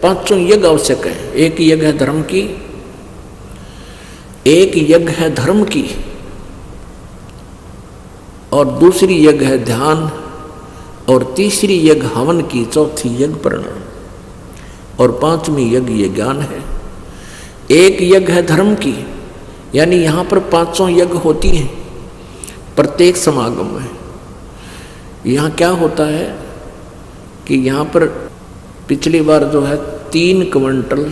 पांचों यज्ञ आवश्यक है। एक यज्ञ है धर्म की, एक यज्ञ है धर्म की, और दूसरी यज्ञ है ध्यान, और तीसरी यज्ञ हवन की, चौथी यज्ञ प्रणाम, और पांचवी यज्ञ ये ज्ञान है। एक यज्ञ है धर्म की, यानी यहाँ पर पांचों यज्ञ होती हैं प्रत्येक समागम में। यहाँ क्या होता है कि यहाँ पर पिछली बार जो है 3 क्विंटल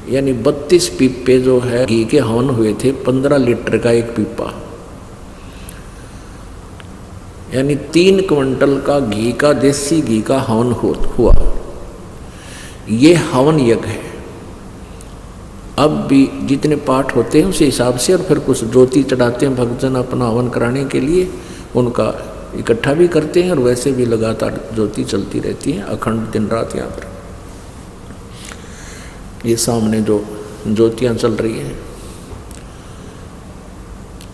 यानी 32 पीपे जो है घी के हवन हुए थे, 15 लीटर का एक पीपा, यानी 3 क्विंटल का घी का, देसी घी का हवन हुआ। ये हवन यज्ञ है। अब भी जितने पाठ होते हैं उस हिसाब से, और फिर कुछ ज्योति चढ़ाते हैं भक्तजन अपना हवन कराने के लिए, उनका इकट्ठा भी करते हैं, और वैसे भी लगातार ज्योति चलती रहती है अखंड दिन रात। यहाँ पर ये सामने जो ज्योतियाँ चल रही हैं,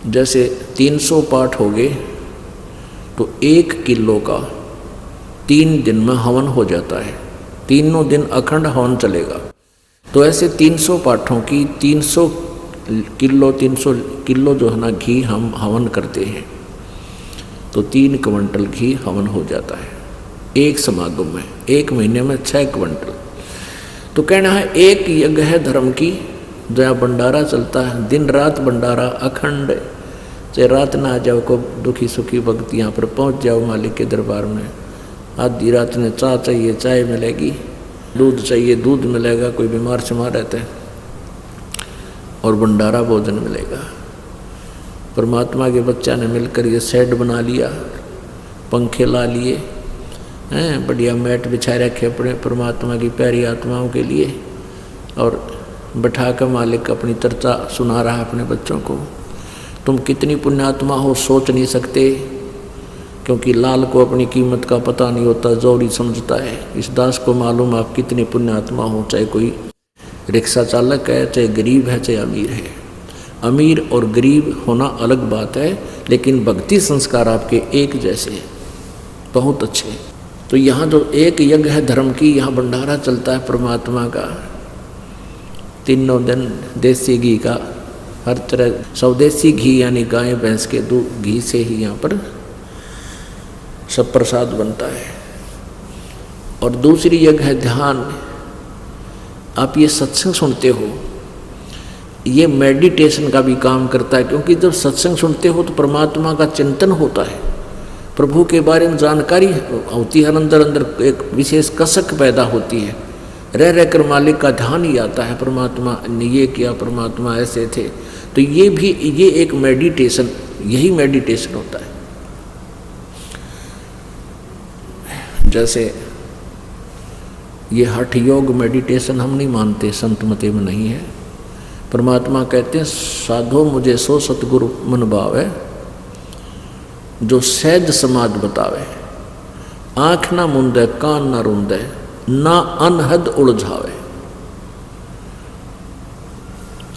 जैसे 300 पाठ हो गए तो 1 किलो का 3 दिन में हवन हो जाता है। तीनों दिन अखंड हवन चलेगा। तो ऐसे 300 पाठों की 300 किलो जो है ना घी हम हवन करते हैं, तो 3 क्विंटल घी हवन हो जाता है एक समागम में। 1 महीने में 6 क्विंटल। तो कहना है एक यज्ञ है धर्म की, जहाँ भंडारा चलता है, दिन रात भंडारा अखंड। चाहे रात ना आ जाओ, को दुखी सुखी भक्त यहाँ पर पहुँच जाओ मालिक के दरबार में, आधी रात में चाय चाहिए चाय मिलेगी, दूध चाहिए दूध मिलेगा, कोई बीमार शिमार रहता है, और भंडारा भोजन मिलेगा। परमात्मा के बच्चा ने मिलकर ये सेट बना लिया, पंखे ला लिए हैं, बढ़िया मैट बिछा रखे अपने परमात्मा की प्यारी आत्माओं के लिए, और बैठा कर मालिक अपनी चर्चा सुना रहा अपने बच्चों को। तुम कितनी पुण्यात्मा हो सोच नहीं सकते, क्योंकि लाल को अपनी कीमत का पता नहीं होता, जोरी समझता है। इस दास को मालूम आप कितने पुण्यात्मा हो, चाहे कोई रिक्शा चालक है, चाहे गरीब है, चाहे अमीर है। अमीर और गरीब होना अलग बात है, लेकिन भक्ति संस्कार आपके एक जैसे, बहुत अच्छे। तो यहाँ जो एक यज्ञ है धर्म की, यहाँ भंडारा चलता है परमात्मा का, तीनों दिन देसी घी का, हर तरह स्वदेशी घी यानी गाय भैंस के दूध घी से ही यहाँ पर सब प्रसाद बनता है। और दूसरी यज्ञ है ध्यान। आप ये सत्संग सुनते हो, ये मेडिटेशन का भी काम करता है, क्योंकि जब सत्संग सुनते हो तो परमात्मा का चिंतन होता है, प्रभु के बारे में जानकारी होती है, अंदर अंदर एक विशेष कसक पैदा होती है, रह रह कर मालिक का ध्यान ही आता है, परमात्मा ने ये किया, परमात्मा ऐसे थे। तो ये भी ये एक मेडिटेशन, यही मेडिटेशन होता है। जैसे ये हठ योग मेडिटेशन हम नहीं मानते, संत मते में नहीं है। परमात्मा कहते हैं साधो मुझे सो सतगुरु मन भावे, जो सहज समाध बतावे, आँख ना मुंदे कान ना रुंदे, ना अनहद उलझावे।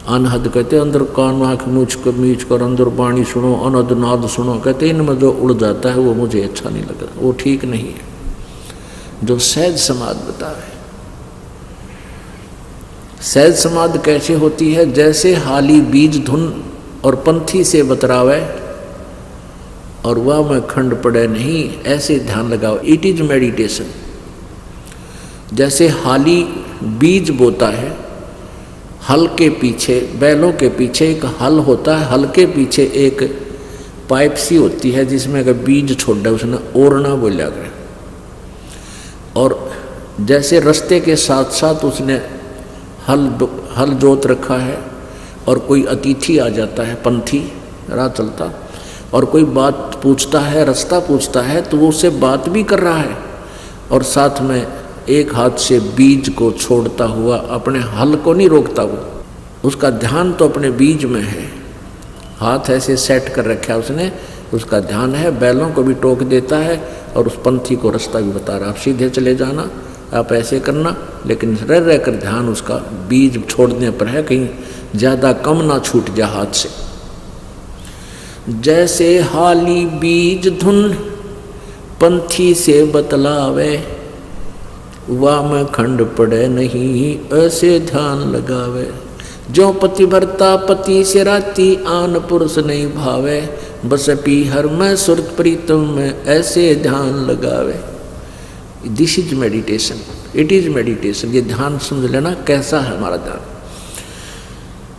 अनहद कहते अंदर कान आँख मीच कर अंदर बाणी सुनो, अनहद नाद सुनो। कहते इनमें जो उड़ जाता है वो मुझे अच्छा नहीं लगता, वो ठीक नहीं है। जो सहज समाध बतावे। सहज समाध कैसे होती है? जैसे हाली बीज धुन और पंथी से बतरावे, और वह में खंड पड़े नहीं, ऐसे ध्यान लगाओ। It is meditation. जैसे हाली बीज बोता है, हल के पीछे, बैलों के पीछे एक हल होता है, हल के पीछे एक पाइप सी होती है जिसमें अगर बीज छोड़ा उसने ओरना बोला गया। और जैसे रास्ते के साथ साथ उसने हल जोत रखा है, और कोई अतिथि आ जाता है, पंथी राह चलता, और कोई बात पूछता है, रास्ता पूछता है, तो वो उससे बात भी कर रहा है, और साथ में एक हाथ से बीज को छोड़ता हुआ अपने हल को नहीं रोकता। वो उसका ध्यान तो अपने बीज में है, हाथ ऐसे सेट कर रखा है उसने, उसका ध्यान है, बैलों को भी टोक देता है, और उस पंथी को रास्ता भी बता रहा, आप सीधे चले जाना, आप ऐसे करना, लेकिन रह रह कर ध्यान उसका बीज छोड़ने पर है, कहीं ज़्यादा कम ना छूट जाए हाथ से। जैसे हाली बीज धुन पंथी से बतलावे, वाम खंड पड़े नहीं, ऐसे ध्यान लगावे। जो पतिव्रता पति से राती, आन पुरुष नहीं भावे। बस पी हर में सुरत प्रीतम में, ऐसे ध्यान लगावे। This is meditation, it is meditation. ये ध्यान समझ लेना कैसा है हमारा ध्यान।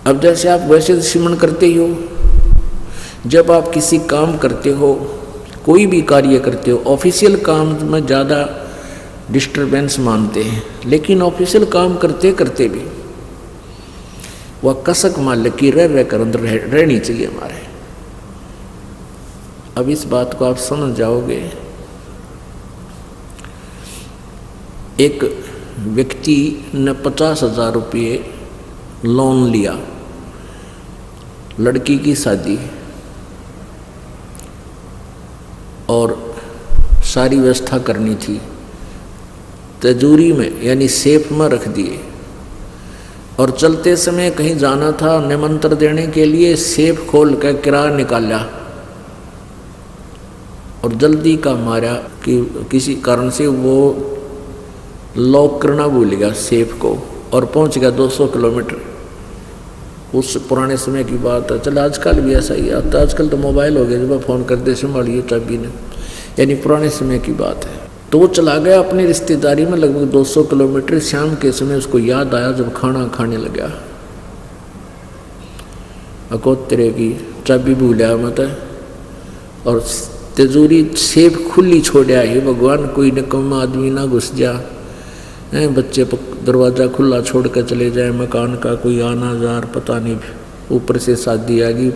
अब जैसे आप वैसे सिमरन करते ही हो, जब आप किसी काम करते हो, कोई भी कार्य करते हो, ऑफिशियल काम में ज़्यादा डिस्टरबेंस मानते हैं, लेकिन ऑफिशियल काम करते करते भी वह कसक मालिक की रह कर अंदर रहनी चाहिए हमारे। अब इस बात को आप समझ जाओगे। एक व्यक्ति ने 50,000 रुपये लोन लिया, लड़की की शादी और सारी व्यवस्था करनी थी, तिजोरी में यानी सेफ में रख दिए। और चलते समय कहीं जाना था निमंत्रण देने के लिए, सेफ खोल कर किराया निकाला और जल्दी का मारा कि किसी कारण से वो लॉक करना भूल गया सेफ को और पहुंच गया 200 किलोमीटर। उस पुराने समय की बात है। चल आजकल भी ऐसा ही है, आजकल तो मोबाइल हो गया, जब फ़ोन कर दे संभालिए चाबी ने, यानी पुराने समय की बात है। तो वो चला गया अपनी रिश्तेदारी में लगभग 200 किलोमीटर। शाम के समय उसको याद आया जब खाना खाने लगा, अकोतरे की चाबी भूलिया मत और तिजोरी सेफ खुली छोड़ा है। भगवान कोई निकम्मा आदमी ना घुस जा, बच्चे दरवाज़ा खुला छोड़ कर चले जाए, मकान का कोई आना जार पता नहीं, ऊपर से शादी आ गई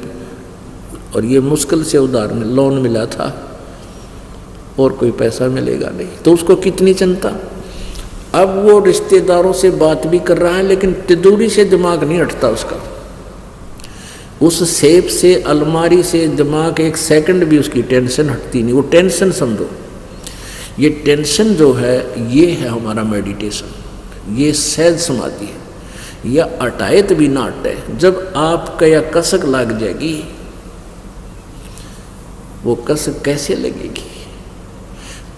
और ये मुश्किल से उधार में लोन मिला था और कोई पैसा मिलेगा नहीं, तो उसको कितनी चिंता। अब वो रिश्तेदारों से बात भी कर रहा है लेकिन तिजोरी से दिमाग नहीं हटता उसका, उस सेफ से अलमारी से दिमाग एक सेकंड भी उसकी टेंशन हटती नहीं। वो टेंशन समझो, ये टेंशन जो है ये है हमारा मेडिटेशन, ये सहज समाधि है। यह अटायत भी ना हटे। जब आपका यह कसक लग जाएगी, वो कसक कैसे लगेगी?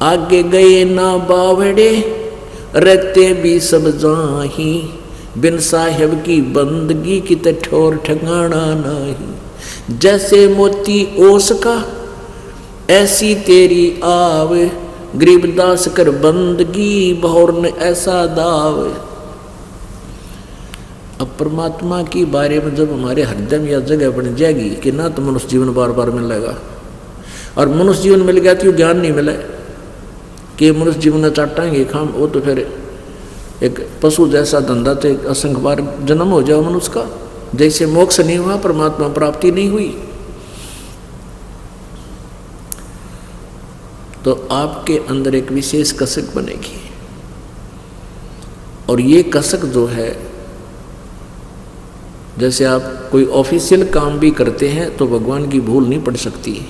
आगे गए ना बावड़े, रहते भी सब जाही, बिन साहेब की बंदगी की ठोर ठिकाना नहीं। जैसे मोती ओस का ऐसी तेरी आव, गरीबदास कर बंदगी बहुर ने ऐसा दाव। अब परमात्मा की बारे में जब हमारे हृदय में यह जगह बन जाएगी कि ना तो मनुष्य जीवन बार बार मिलेगा, और मनुष्य जीवन मिल गया तो ज्ञान नहीं मिले कि मनुष्य जीवन चाटाएंगे खाम, वो तो फिर एक पशु जैसा धंधा, तो एक असंख्य बार जन्म हो जाओ मनुष्य का। जैसे मोक्ष नहीं हुआ, परमात्मा प्राप्ति नहीं हुई, तो आपके अंदर एक विशेष कसक बनेगी। और ये कसक जो है, जैसे आप कोई ऑफिशियल काम भी करते हैं तो भगवान की भूल नहीं पड़ सकती,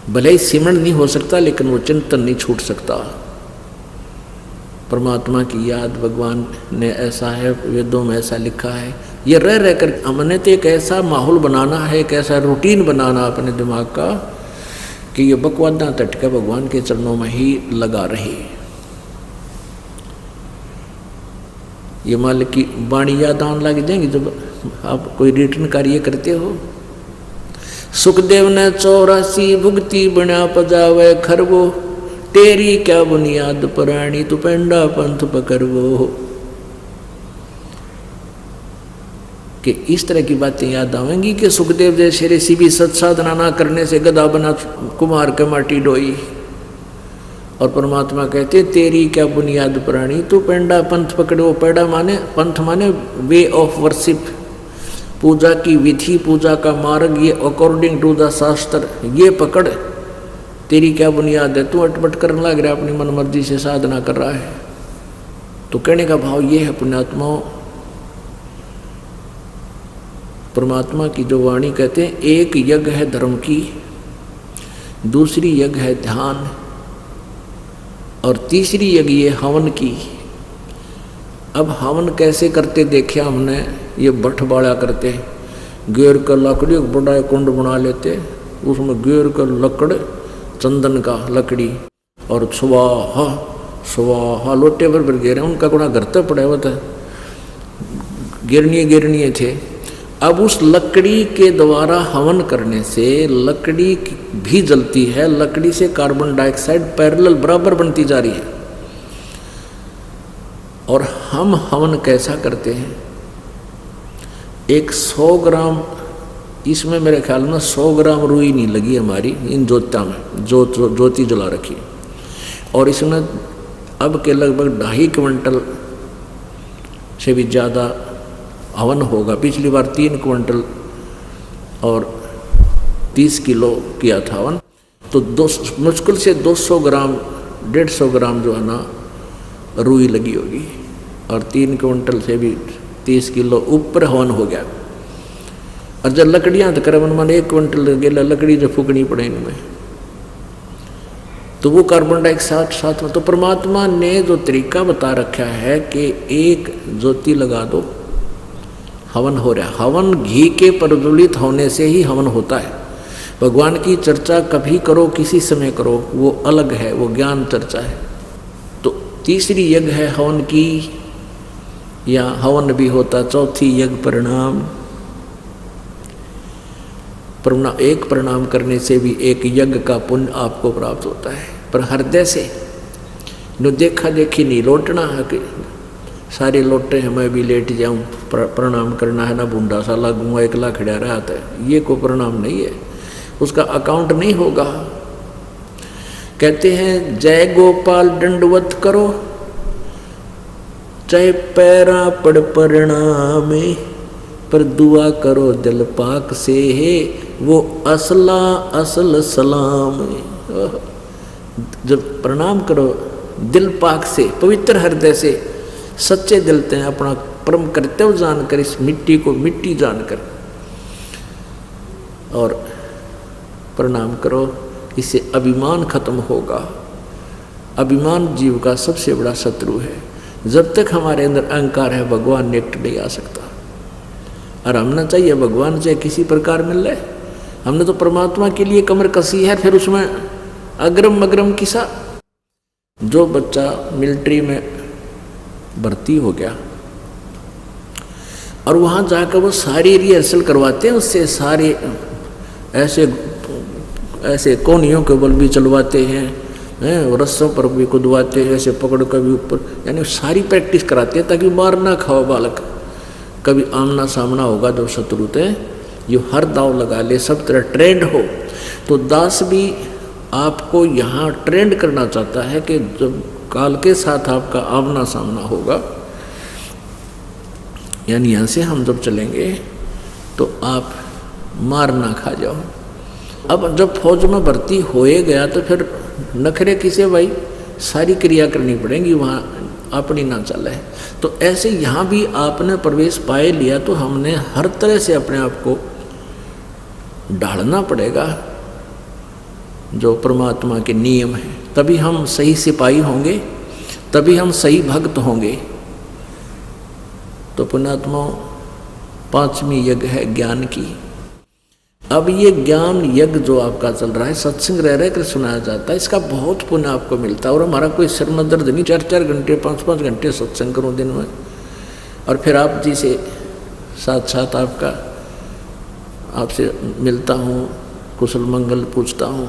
भले ही सिमरन नहीं हो सकता लेकिन वो चिंतन नहीं छूट सकता। परमात्मा की याद भगवान ने ऐसा है, वेदों में ऐसा लिखा है। ये रह रह कर हमने तो एक ऐसा माहौल बनाना है, एक ऐसा रूटीन बनाना अपने दिमाग का कि ये बकवादा तटका भगवान के चरणों में ही लगा रहे। ये मालिक की वाणी याद आने लग जाएंगी जब आप कोई रिटर्न कार्य करते हो। सुखदेव ने 84 भुगती बना पजावे खरवो, तेरी क्या बुनियाद पुरानी तू पेंडा पंथ पकड़वो। कि इस तरह की बातें याद आवेंगी कि सुखदेव जैसे ऋषि भी सत साधना ना करने से गदा बना कुमार के माटी डोई, और परमात्मा कहते तेरी क्या बुनियाद पुरानी तू पेंडा पंथ पकड़ो। पेड़ा माने पंथ माने वे ऑफ वर्शिप, पूजा की विधि, पूजा का मार्ग, ये अकॉर्डिंग टू द शास्त्र, ये पकड़। तेरी क्या बुनियाद है, तू अटपट करने लग रहा है, अपनी मन मर्जी से साधना कर रहा है। तो कहने का भाव ये है पुण्यात्माओं, परमात्मा की जो वाणी कहते हैं, एक यज्ञ है धर्म की, दूसरी यज्ञ है ध्यान, और तीसरी यज्ञ ये हवन की। अब हवन कैसे करते देखे हमने, ये भट्ट बाड़ा करते, गेर का लकड़ी बड़ा कुंड बना लेते, उसमें गेर का लकड़ चंदन का लकड़ी और स्वाहा स्वाहा लोटे पर गिरे, उनका गुणा घर तो पड़ा हुआ था, गिरनिये थे। अब उस लकड़ी के द्वारा हवन करने से लकड़ी भी जलती है, लकड़ी से कार्बन डाइऑक्साइड पैरेलल बराबर बनती जा रही है। और हम हवन कैसा करते हैं, एक 100 ग्राम, इसमें मेरे ख्याल में 100 ग्राम रुई नहीं लगी हमारी इन ज्योतिया में, ज्योति जला रखी, और इसमें अब के लगभग 2.5 क्विंटल से भी ज़्यादा हवन होगा। पिछली बार 3 क्विंटल और 30 किलो किया था हवन, तो मुश्किल से 200 ग्राम 150 ग्राम जो है ना रुई लगी होगी, और 3 क्विंटल से भी 30 किलो ऊपर हवन हो गया। और जब लकड़ियाँ तो करीबन मान 1 क्विंटल गेला लकड़ी जो फूकनी पड़े इनमें, तो वो कार्बन डाइऑक्साइड साथ में। तो परमात्मा ने जो तरीका बता रखा है कि एक ज्योति लगा दो, हवन हो रहा है। हवन घी के प्रज्वलित होने से ही हवन होता है। भगवान की चर्चा कभी करो, किसी समय करो, वो अलग है, वो ज्ञान चर्चा है। तो तीसरी यज्ञ है हवन की, या हवन भी होता। चौथी यज्ञ प्रणाम। एक प्रणाम करने से भी एक यज्ञ का पुण्य आपको प्राप्त होता है। पर हृदय से जो देखा देखी नहीं लौटना है कि सारे लौटे हैं मैं भी लेट जाऊं, प्रणाम करना है ना, बूंदा सा लगूंगा एकला खड़ा रहा था, ये को प्रणाम नहीं है, उसका अकाउंट नहीं होगा। कहते हैं जय गोपाल दंडवत करो, चाहे पैरा पड़ प्रणाम, पर दुआ करो दिल पाक से है, वो असला असल सलाम। जब प्रणाम करो दिल पाक से, पवित्र हृदय से, सच्चे दिल से, अपना परम कर्तव्य जानकर, इस मिट्टी को मिट्टी जानकर, और प्रणाम करो। इससे अभिमान खत्म होगा। अभिमान जीव का सबसे बड़ा शत्रु है। जब तक हमारे अंदर अहंकार है, भगवान निकट नहीं आ सकता। और हमने चाहिए भगवान से किसी प्रकार मिल रहे, हमने तो परमात्मा के लिए कमर कसी है, फिर उसमें अग्रम मग्रम किसा। जो बच्चा मिलिट्री में भर्ती हो गया और वहाँ जाकर वो सारी रिहर्सल करवाते हैं, उससे सारे ऐसे कोनियों के बल भी चलवाते हैं, रस्सों पर भी कुदवाते हैं, ऐसे पकड़ कर भी ऊपर, यानी सारी प्रैक्टिस कराते हैं ताकि मार ना खाओ बालक। कभी आमना सामना होगा जो शत्रु थे, ये हर दाव लगा ले, सब तरह ट्रेंड हो। तो दास भी आपको यहाँ ट्रेंड करना चाहता है कि जब काल के साथ आपका आमना सामना होगा, यानी यहाँ से हम जब चलेंगे तो आप मार ना खा जाओ। अब जब फौज में भर्ती होए गया तो फिर नखरे किसे भाई, सारी क्रिया करनी पड़ेगी, वहाँ अपनी ना चले। तो ऐसे यहाँ भी आपने प्रवेश पाए लिया तो हमने हर तरह से अपने आप को ढालना पड़ेगा जो परमात्मा के नियम है, तभी हम सही सिपाही होंगे, तभी हम सही भक्त होंगे। तो पुण्यात्मा 5वीं यज्ञ है ज्ञान की। अब ये ज्ञान यज्ञ जो आपका चल रहा है, सत्संग रह रह कर सुनाया जाता है, इसका बहुत पुण्य आपको मिलता है। और हमारा कोई सिर में दर्द नहीं, 4-4 घंटे 5-5 घंटे सत्संग करूँ दिन में, और फिर आप जी से साथ साथ आपसे मिलता हूँ, कुशल मंगल पूछता हूँ।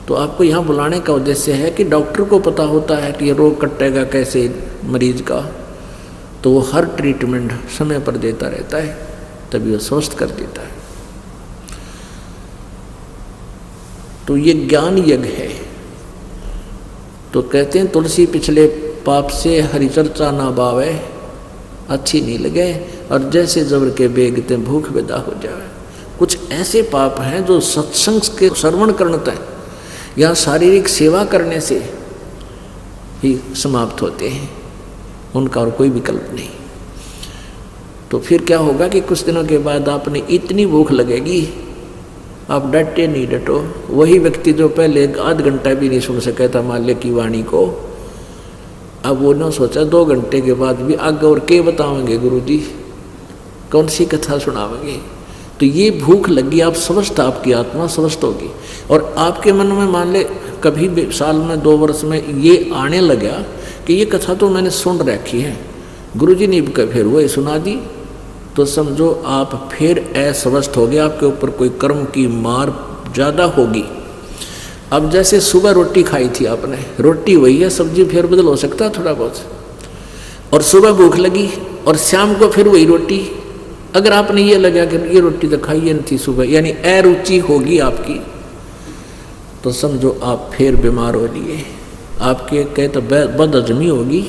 तो आपको यहाँ बुलाने का उद्देश्य है कि डॉक्टर को पता होता है कि ये रोग कटेगा कैसे मरीज का, तो वो हर ट्रीटमेंट समय पर देता रहता है, तभी वो स्वस्थ कर देता है। तो ये ज्ञान यज्ञ है। तो कहते हैं तुलसी पिछले पाप से हरि चर्चा ना बावे, अच्छी नहीं लगे, और जैसे जबर के बेगते भूख विदा हो जाए। कुछ ऐसे पाप हैं जो सत्संग के श्रवण करते हैं या शारीरिक सेवा करने से ही समाप्त होते हैं, उनका और कोई विकल्प नहीं। तो फिर क्या होगा कि कुछ दिनों के बाद आपने इतनी भूख लगेगी, आप डटे नहीं डटो। वही व्यक्ति जो पहले 1/2 घंटा भी नहीं सुन सका था माल्य की वाणी को, अब वो ना सोचा 2 घंटे के बाद भी आगे और के बतावेंगे गुरु जी, कौन सी कथा सुनावेंगे। तो ये भूख लगी, आप स्वस्थ, आपकी आत्मा स्वस्थ होगी। और आपके मन में मान ले कभी भी साल में 2 वर्ष में ये आने लगा कि ये कथा तो मैंने सुन रखी है, गुरुजी ने भी फिर वही सुना दी, तो समझो आप फिर अस्वस्थ हो गए, आपके ऊपर कोई कर्म की मार ज़्यादा होगी। अब जैसे सुबह रोटी खाई थी आपने, रोटी वही है, सब्जी फिर बदल हो सकता है थोड़ा बहुत, और सुबह भूख लगी और शाम को फिर वही रोटी, अगर आपने ये लगा कि ये रोटी तो खाई नहीं थी सुबह, यानी अरुचि होगी आपकी, तो समझो आप फिर बीमार हो लिए, आपके कहे तो बदहजमी होगी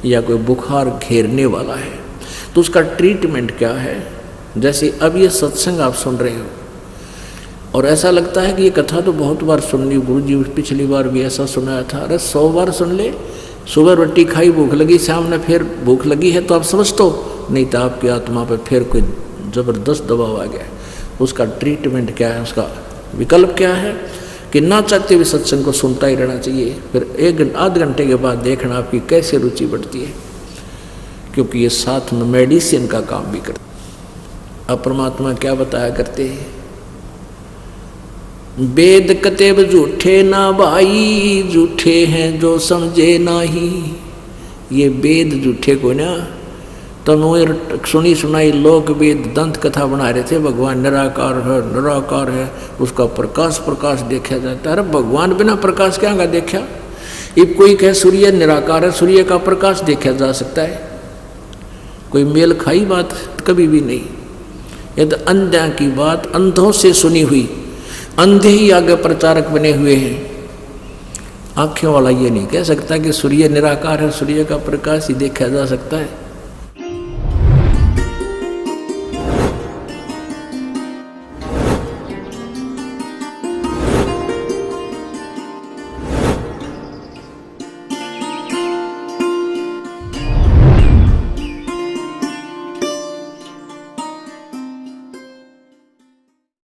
या कोई बुखार घेरने वाला है। तो उसका ट्रीटमेंट क्या है? जैसे अब ये सत्संग आप सुन रहे हो और ऐसा लगता है कि ये कथा तो बहुत बार सुन ली, गुरुजी पिछली बार भी ऐसा सुनाया था, अरे 100 बार सुन ले, सुबह रोटी खाई भूख लगी, शाम ने फिर भूख लगी है तो आप समझ तो नहीं था, आपकी आत्मा पर फिर कोई ज़बरदस्त दबाव आ गया। उसका ट्रीटमेंट क्या है, उसका विकल्प क्या है कि ना चाहते हुए सत्संग को सुनता ही रहना चाहिए, फिर आध घंटे के बाद देखना आपकी कैसे रुचि बढ़ती है, क्योंकि ये साथ में मेडिसिन का काम भी करते। अब परमात्मा क्या बताया करते हैं, वेद कतेब झूठे ना भाई, झूठे हैं जो समझे नाही। ये वेद झूठे को ना, तो सुनी सुनाई लोक वेद दंत कथा बना रहे थे, भगवान निराकार है, निराकार है, उसका प्रकाश प्रकाश देखा जाता है। अरे भगवान बिना प्रकाश क्या का देखा? अब कोई कहे सूर्य निराकार है, सूर्य का प्रकाश देखा जा सकता है? कोई मेल खाई बात कभी भी नहीं। ये तो अंधा की बात, अंधों से सुनी हुई, अंधे ही आगे प्रचारक बने हुए हैं। आँखें वाला ये नहीं कह सकता कि सूर्य निराकार है, सूर्य का प्रकाश ही देखा जा सकता है।